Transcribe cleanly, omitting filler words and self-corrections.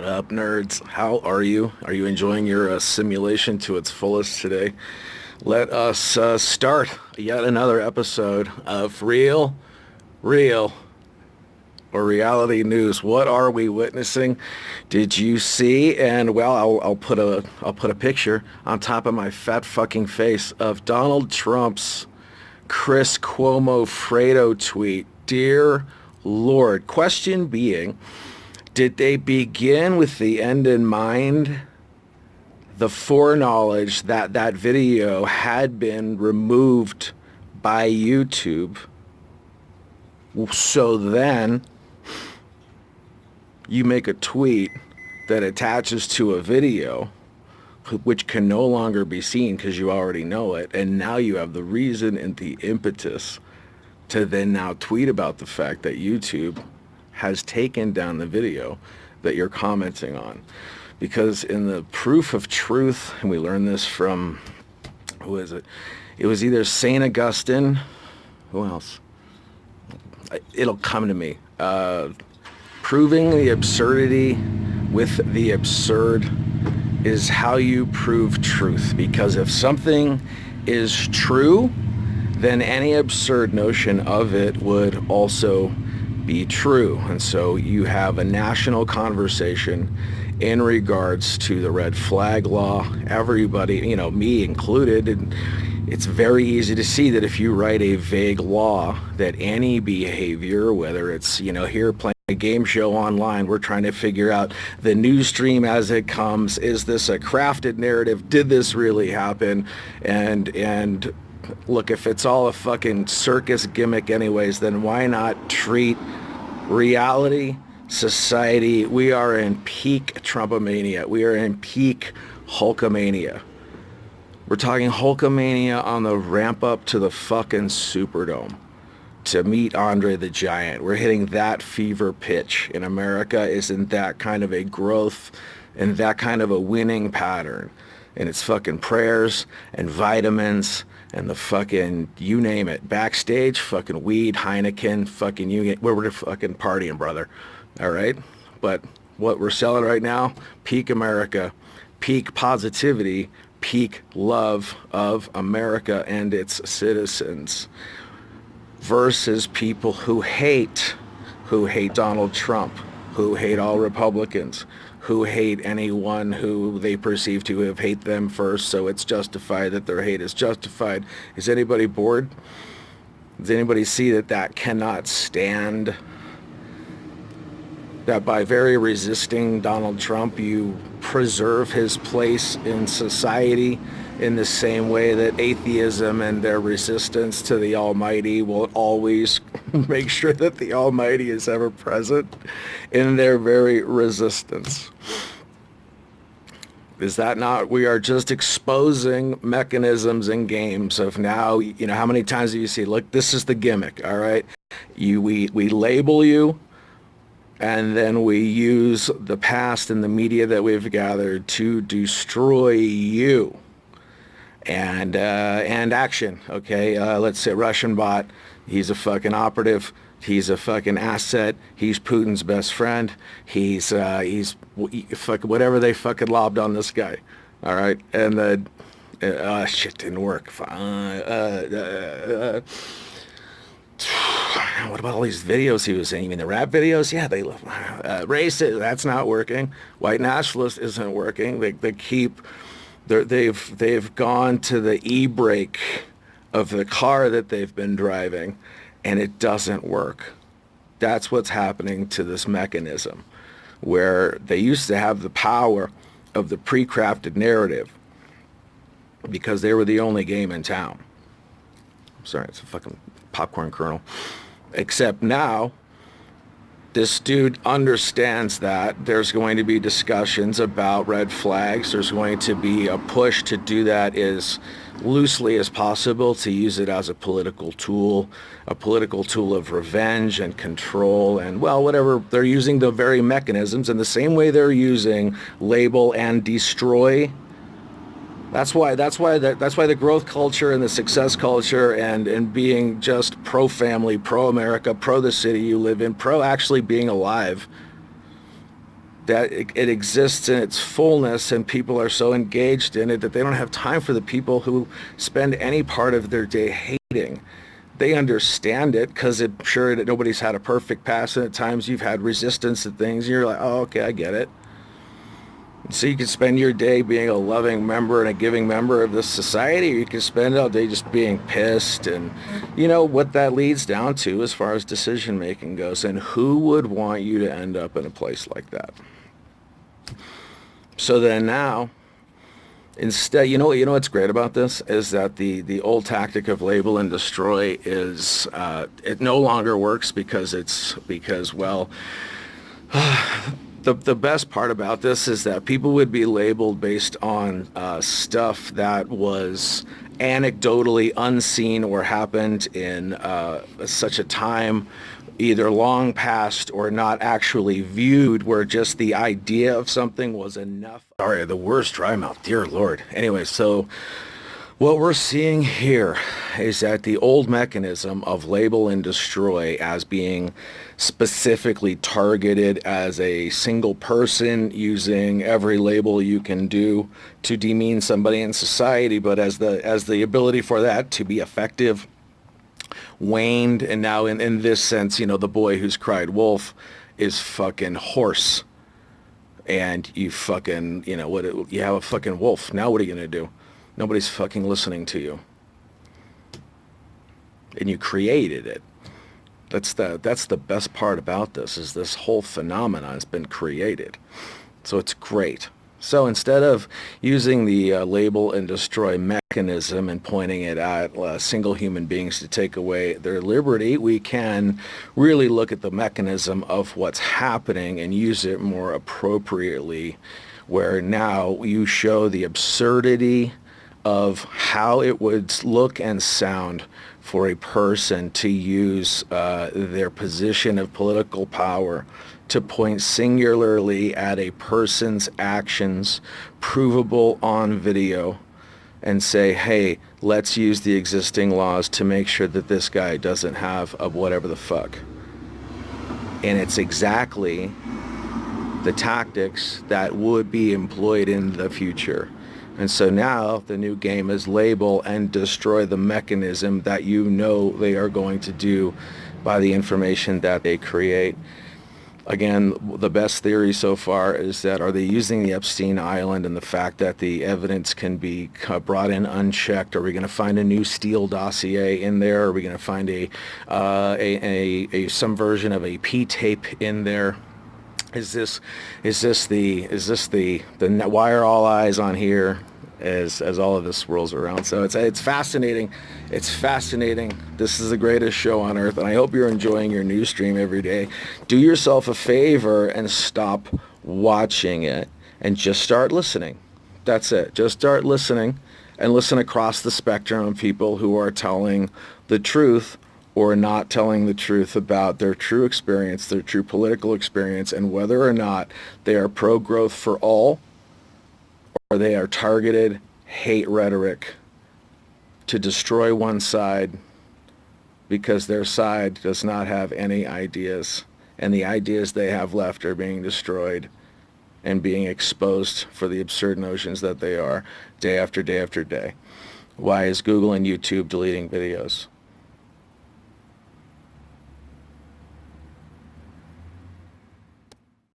Up, nerds? How are you? Are you enjoying your simulation to its fullest today? Let us start yet another episode of Real, or Reality News. What are we witnessing? Did you see? And well, I'll put a picture on top of my fat fucking face of Donald Trump's Chris Cuomo Fredo tweet. Dear Lord. Question being, did they begin with the end in mind? The foreknowledge that that video had been removed by YouTube. So then you make a tweet that attaches to a video which can no longer be seen because you already know it. And now you have the reason and the impetus to then now tweet about the fact that YouTube has taken down the video that you're commenting on. Because in the proof of truth, and we learned this from, who is it? It was either St. Augustine, who else? It'll come to me. Proving the absurdity with the absurd is how you prove truth. Because if something is true, then any absurd notion of it would also be true. And so you have a national conversation in regards to the red flag law. Everybody, me included, and it's very easy to see that if you write a vague law, that any behavior, whether it's, here playing a game show online, we're trying to figure out the news stream as it comes. Is this a crafted narrative? Did this really happen? And look, if it's all a fucking circus gimmick anyways, then why not treat reality, society? We are in peak Trumpomania. We are in peak Hulkamania. We're talking Hulkamania on the ramp up to the fucking Superdome to meet Andre the Giant. We're hitting that fever pitch in America. Is in that kind of a growth and that kind of a winning pattern. And it's fucking prayers and vitamins and the fucking, you name it, backstage, fucking weed, Heineken, fucking we're fucking partying, brother. All right? But what we're selling right now, peak America, peak positivity, peak love of America and its citizens versus people who hate Donald Trump, who hate all Republicans, who hate anyone who they perceive to have hate them first, so it's justified that their hate is justified. Is anybody bored? Does anybody see that that cannot stand? That by very resisting Donald Trump, you preserve his place in society in the same way that atheism and their resistance to the Almighty will always make sure that the Almighty is ever present in their very resistance. Is that not, we are just exposing mechanisms and games of now, how many times do you see, look, this is the gimmick, all right? We label you, and then we use the past and the media that we've gathered to destroy you. And action, okay? Let's say Russian bot, he's a fucking operative, he's a fucking asset, he's Putin's best friend, he's fucking whatever they fucking lobbed on this guy, all right? And the shit didn't work. What about all these videos he was saying? You mean the rap videos? Yeah, they look racist. That's not working. White nationalist isn't working. They've gone to the e-brake of the car that they've been driving, and it doesn't work. That's what's happening to this mechanism, where they used to have the power of the pre-crafted narrative because they were the only game in town. I'm sorry, it's a fucking popcorn kernel. Except now, this dude understands that there's going to be discussions about red flags. There's going to be a push to do that as loosely as possible, to use it as a political tool of revenge and control and, well, whatever. They're using the very mechanisms in the same way they're using label and destroy. That's why the growth culture and the success culture and being just pro-family, pro-America, pro the city you live in, pro actually being alive that it exists in its fullness, and people are so engaged in it that they don't have time for the people who spend any part of their day hating. They understand it because I'm sure that nobody's had a perfect pass, and at times you've had resistance to things, and you're like, oh, okay, I get it. So you can spend your day being a loving member and a giving member of this society, or you can spend all day just being pissed. And you know what that leads down to as far as decision making goes. And who would want you to end up in a place like that? So then now, instead, you know what's great about this is that the old tactic of label and destroy is it no longer works because well. The best part about this is that people would be labeled based on stuff that was anecdotally unseen or happened in such a time either long past or not actually viewed, where just the idea of something was enough. Sorry, the worst dry mouth, dear Lord. Anyway, so what we're seeing here is that the old mechanism of label and destroy as being specifically targeted as a single person, using every label you can do to demean somebody in society, but as the ability for that to be effective waned, and now in this sense, you know, the boy who's cried wolf is fucking horse. And you fucking, you know, you have a fucking wolf. Now what are you gonna do? Nobody's fucking listening to you. And you created it. That's the best part about this, is this whole phenomenon has been created. So it's great. So instead of using the label and destroy mechanism and pointing it at single human beings to take away their liberty, we can really look at the mechanism of what's happening and use it more appropriately, where now you show the absurdity of how it would look and sound for a person to use their position of political power to point singularly at a person's actions, provable on video, and say, hey, let's use the existing laws to make sure that this guy doesn't have a whatever the fuck. And it's exactly the tactics that would be employed in the future. And so now the new game is label and destroy the mechanism that you know they are going to do by the information that they create. Again, the best theory so far is that, are they using the Epstein Island and the fact that the evidence can be brought in unchecked? Are we going to find a new Steele dossier in there? Are we going to find some version of a P tape in there? Is this the why are all eyes on here as all of this swirls around? So it's fascinating. It's fascinating. This is the greatest show on earth, and I hope you're enjoying your news stream every day. Do yourself a favor and stop watching it and just start listening. That's it. Just start listening and listen across the spectrum of people who are telling the truth or not telling the truth about their true experience, their true political experience, and whether or not they are pro-growth for all or they are targeted hate rhetoric to destroy one side because their side does not have any ideas, and the ideas they have left are being destroyed and being exposed for the absurd notions that they are day after day after day. Why is Google and YouTube deleting videos?